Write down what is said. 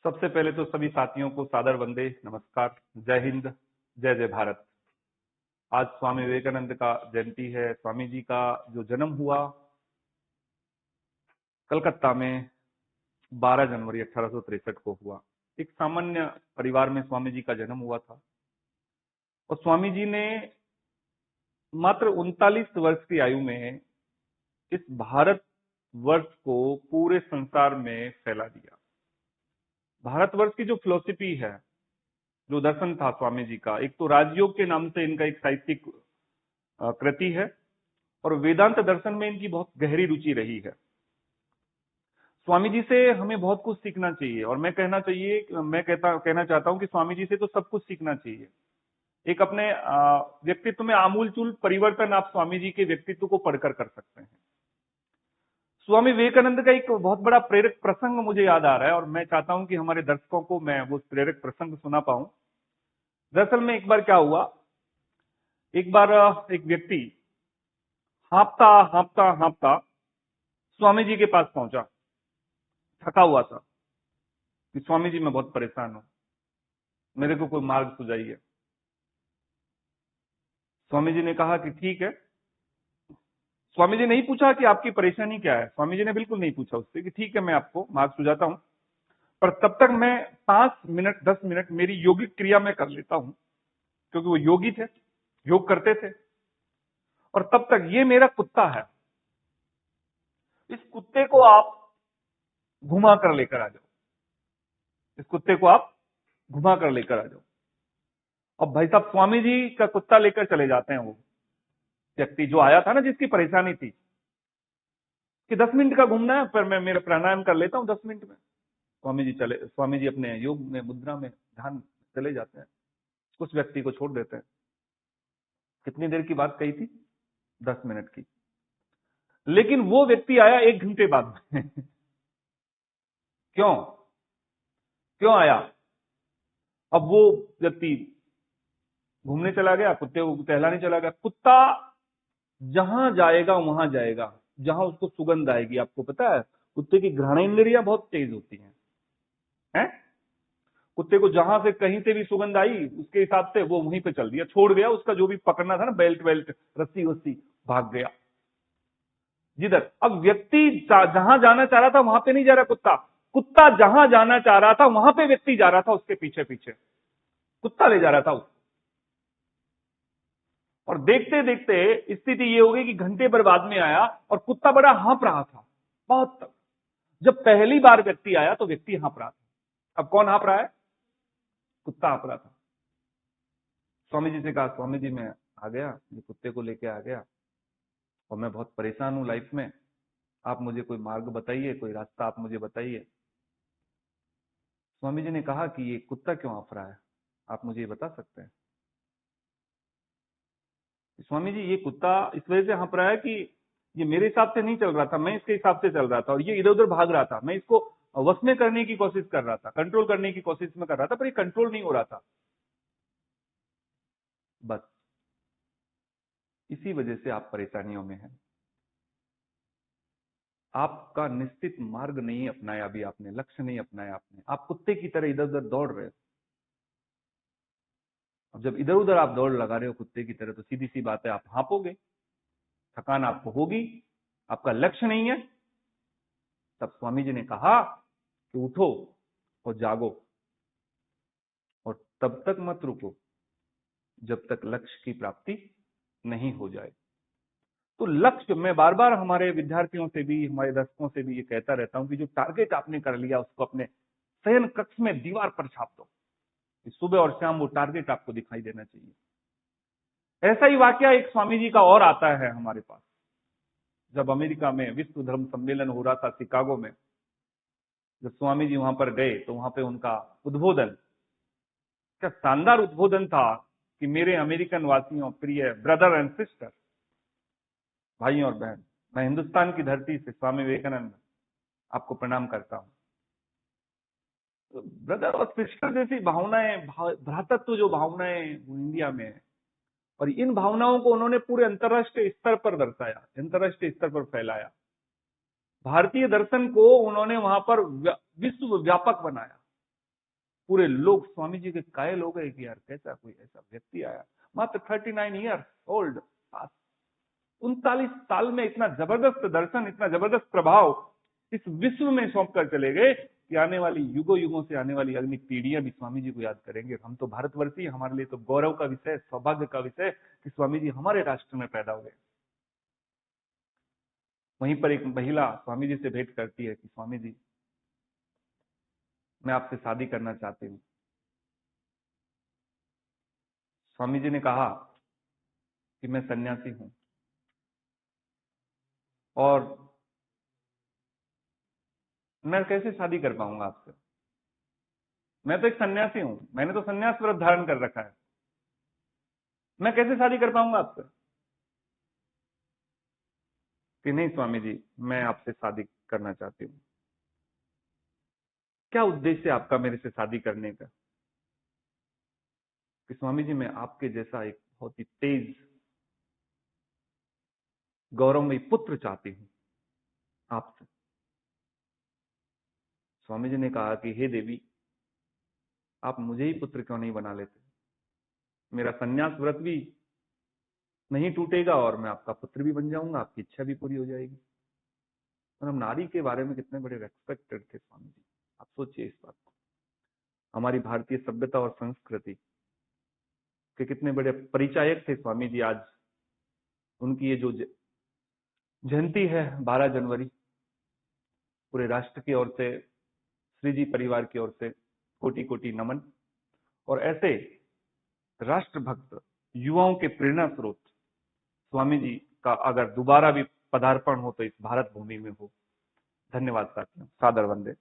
सबसे पहले तो सभी साथियों को सादर वंदे नमस्कार। जय हिंद, जय जय भारत। आज स्वामी विवेकानंद का जयंती है। स्वामी जी का जो जन्म हुआ कलकत्ता में 12 जनवरी 1863 को हुआ। एक सामान्य परिवार में स्वामी जी का जन्म हुआ था और स्वामी जी ने मात्र 39 वर्ष की आयु में इस भारत वर्ष को पूरे संसार में फैला दिया। भारतवर्ष की जो फिलोसफी है, जो दर्शन था स्वामी जी का, एक तो राजयोग के नाम से इनका एक साहित्यिक कृति है और वेदांत दर्शन में इनकी बहुत गहरी रुचि रही है। स्वामी जी से हमें बहुत कुछ सीखना चाहिए और कहना चाहता हूं कि स्वामी जी से तो सब कुछ सीखना चाहिए। एक अपने व्यक्तित्व में आमूलचूल परिवर्तन आप स्वामी जी के व्यक्तित्व को पढ़कर कर सकते हैं। स्वामी विवेकानंद का एक बहुत बड़ा प्रेरक प्रसंग मुझे याद आ रहा है और मैं चाहता हूं कि हमारे दर्शकों को मैं वो प्रेरक प्रसंग सुना पाऊं। दरअसल में एक बार क्या हुआ, एक बार एक व्यक्ति हाँपता हाँपता हाँपता स्वामी जी के पास पहुंचा। थका हुआ था कि स्वामी जी मैं बहुत परेशान हूं, मेरे को कोई मार्ग सुझाइए। स्वामी जी ने कहा कि ठीक है। स्वामी जी ने नहीं पूछा कि आपकी परेशानी क्या है। स्वामी जी ने बिल्कुल नहीं पूछा उससे कि ठीक है मैं आपको मार्ग सुझाता हूं, पर तब तक मैं 5 मिनट 10 मिनट मेरी योगिक क्रिया में कर लेता हूं, क्योंकि वो योगी थे, योग करते थे। और तब तक ये मेरा कुत्ता है, इस कुत्ते को आप घुमा कर लेकर आ जाओ, इस कुत्ते को आप घुमा कर लेकर आ जाओ। अब भाई साहब स्वामी जी का कुत्ता लेकर चले जाते हैं। वो व्यक्ति जो आया था ना, जिसकी परेशानी थी कि 10 मिनट का घूमना है, पर मैं मेरा प्राणायाम कर लेता हूं 10 मिनट में। स्वामी जी अपने योग में मुद्रा में ध्यान चले जाते हैं, उस व्यक्ति को छोड़ देते हैं। कितनी देर की बात कही थी? 10 मिनट की। लेकिन वो व्यक्ति आया 1 घंटे बाद में। क्यों क्यों आया? अब वो व्यक्ति घूमने चला गया, कुत्ते को टहलाने चला गया। कुत्ता जहां जाएगा वहां जाएगा जहां उसको सुगंध आएगी। आपको पता है कुत्ते की घ्राणेंद्रियां बहुत तेज होती हैं। कुत्ते को जहां से कहीं से भी सुगंध आई, उसके हिसाब से वो वहीं पे चल दिया, छोड़ गया। उसका जो भी पकड़ना था ना, बेल्ट रस्सी वस्सी, भाग गया जिधर। अब व्यक्ति जहां जाना चाह रहा था वहां पे नहीं जा रहा कुत्ता, कुत्ता जहां जाना चाह रहा था वहां पे व्यक्ति जा रहा था, उसके पीछे पीछे कुत्ता ले जा रहा था उसको। और देखते देखते स्थिति ये हो गई कि घंटे भर बाद में आया और कुत्ता बड़ा हाँप रहा था बहुत तक। जब पहली बार व्यक्ति आया तो व्यक्ति हाँप रहा था। अब कौन हाँप रहा है? कुत्ता हाँप रहा था। स्वामी जी से कहा, स्वामी जी मैं आ गया, ये कुत्ते को लेके आ गया और मैं बहुत परेशान हूं लाइफ में, आप मुझे कोई मार्ग बताइए, कोई रास्ता आप मुझे बताइए। स्वामी जी ने कहा कि ये कुत्ता क्यों हाँफ रहा है, आप मुझे ये बता सकते हैं? स्वामी जी ये कुत्ता इस वजह से हाँफ रहा है कि ये मेरे हिसाब से नहीं चल रहा था, मैं इसके हिसाब से चल रहा था और ये इधर उधर भाग रहा था। मैं इसको वश में करने की कोशिश कर रहा था, कंट्रोल करने की कोशिश में कर रहा था, पर ये कंट्रोल नहीं हो रहा था। बस इसी वजह से आप परेशानियों में हैं। आपका निश्चित मार्ग नहीं अपनाया, अभी आपने लक्ष्य नहीं अपनाया आपने। आप कुत्ते की तरह इधर उधर दौड़ रहे हो। अब जब इधर उधर आप दौड़ लगा रहे हो कुत्ते की तरह, तो सीधी सी बात है आप हाँपोगे, थकान आपको होगी, आपका लक्ष्य नहीं है। तब स्वामी जी ने कहा कि उठो और जागो और तब तक मत रुको जब तक लक्ष्य की प्राप्ति नहीं हो जाए। तो लक्ष्य, मैं बार बार हमारे विद्यार्थियों से भी, हमारे दर्शकों से भी ये कहता रहता हूं कि जो टारगेट आपने कर लिया उसको अपने शयन कक्ष में दीवार पर छाप दो। सुबह और शाम वो टारगेट आपको दिखाई देना चाहिए। ऐसा ही वाकया एक स्वामी जी का और आता है हमारे पास। जब अमेरिका में विश्व धर्म सम्मेलन हो रहा था शिकागो में, जब स्वामी जी वहां पर गए तो वहां पे उनका उद्बोधन, क्या शानदार उद्बोधन था कि मेरे अमेरिकन वासियों, प्रिय ब्रदर एंड सिस्टर, भाई और बहन, मैं हिंदुस्तान की धरती से स्वामी विवेकानंद आपको प्रणाम करता हूं। ब्रदर और सिस्टर जैसी भावनाएं, भ्रातृत्व जो भावनाएं वो इंडिया में है, और इन भावनाओं को उन्होंने पूरे अंतर्राष्ट्रीय स्तर पर दर्शाया, अंतर्राष्ट्रीय स्तर पर फैलाया। भारतीय दर्शन को उन्होंने वहां पर विश्व व्यापक बनाया। पूरे लोग स्वामी जी के कायल हो गए कि यार कैसा कोई ऐसा व्यक्ति आया, मात्र 39 ईयर्स ओल्ड, 39 साल में इतना जबरदस्त दर्शन, इतना जबरदस्त प्रभाव इस विश्व में सौंप कर चले गए कि आने वाली युगों युगों से आने वाली अगली पीढ़ियां भी स्वामी जी को याद करेंगे। हम तो भारतवर्षी, हमारे लिए तो गौरव का विषय, सौभाग्य का विषय कि स्वामी जी हमारे राष्ट्र में पैदा हुए। वहीं पर एक महिला स्वामी जी से भेंट करती है कि स्वामी जी मैं आपसे शादी करना चाहती हूँ। स्वामी जी ने कहा कि मैं सन्यासी हूं और मैं कैसे शादी कर पाऊंगा आपसे, मैं तो एक सन्यासी हूं, मैंने तो सन्यास व्रत धारण कर रखा है, मैं कैसे शादी कर पाऊंगा आपसे। कि नहीं स्वामी जी, मैं आपसे शादी करना चाहती हूँ। क्या उद्देश्य है आपका मेरे से शादी करने का। कि स्वामी जी मैं आपके जैसा एक बहुत ही तेज गौरवमयी पुत्र चाहती हूँ आपसे। स्वामी जी ने कहा कि हे देवी, आप मुझे ही पुत्र क्यों नहीं बना लेते, मेरा सन्यास व्रत भी नहीं टूटेगा और मैं आपका पुत्र भी बन जाऊंगा, आपकी इच्छा भी पूरी हो जाएगी। मतलब नारी के बारे में कितने बड़े रेस्पेक्टेड थे स्वामी जी, आप सोचिए इस बात को। हमारी भारतीय सभ्यता और संस्कृति के कितने बड़े परिचायक थे स्वामी जी। आज उनकी ये जो जयंती है 12 जनवरी, पूरे राष्ट्र की ओर से, श्री जी परिवार की ओर से कोटि कोटि नमन। और ऐसे राष्ट्रभक्त युवाओं के प्रेरणा स्रोत स्वामी जी का अगर दोबारा भी पदार्पण हो तो इस भारत भूमि में हो। धन्यवाद साथियों, सादर वंदे।